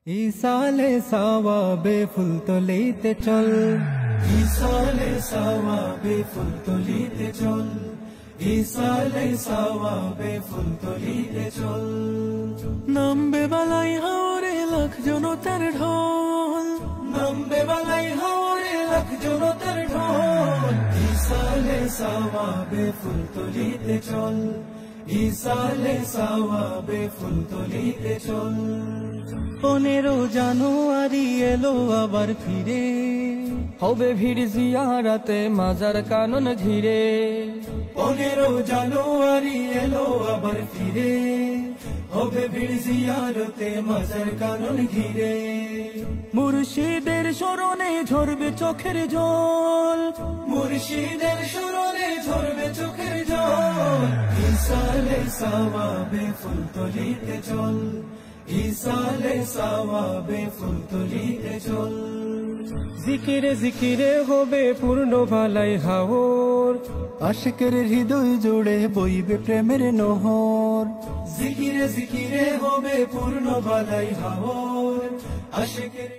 ইসালে সাওয়াবে ফুল তলিতে চল, ইসালে সাওয়াবে ফুল তলিতে চল, ইসালে সাওয়াবে ফুল তলিতে চল। নামবে বালাই হাওরে লাখ জনতার ঢল, নামবে বালাই হাওরে লাখ জনতার ঢল। ইসালে সাওয়াবে ফুল তলিতে চল, ইসালে সাওয়াবে ফুল তলিতে চল। 15 জানুয়ারি এলো আবার ফিরে, হবে ভিড় জিয়ারাতে মাজার কানন ঘিরে। 15 জানুয়ারি এলো আবার ফিরে, হবে ভিড় জিয়ারতে মাজার কানন ঘিরে। মুর্শিদের স্মরণে ঝরবে চোখের জল, মুর্শিদের স্মরণে ঝরবে চোখের জল। ইসালে সাওয়াবে ফুল তলিতে চল, ইসালে সাওয়াবে ফুল তলিতে চল। জিকিরে জিকিরে হবে পূর্ণ ভালাই হাওর, আশিকের হৃদয় জুড়ে বইবে প্রেমের নহর। জিকিরে জিকিরে হবে পূর্ণ বালাই হাওর, আশিকের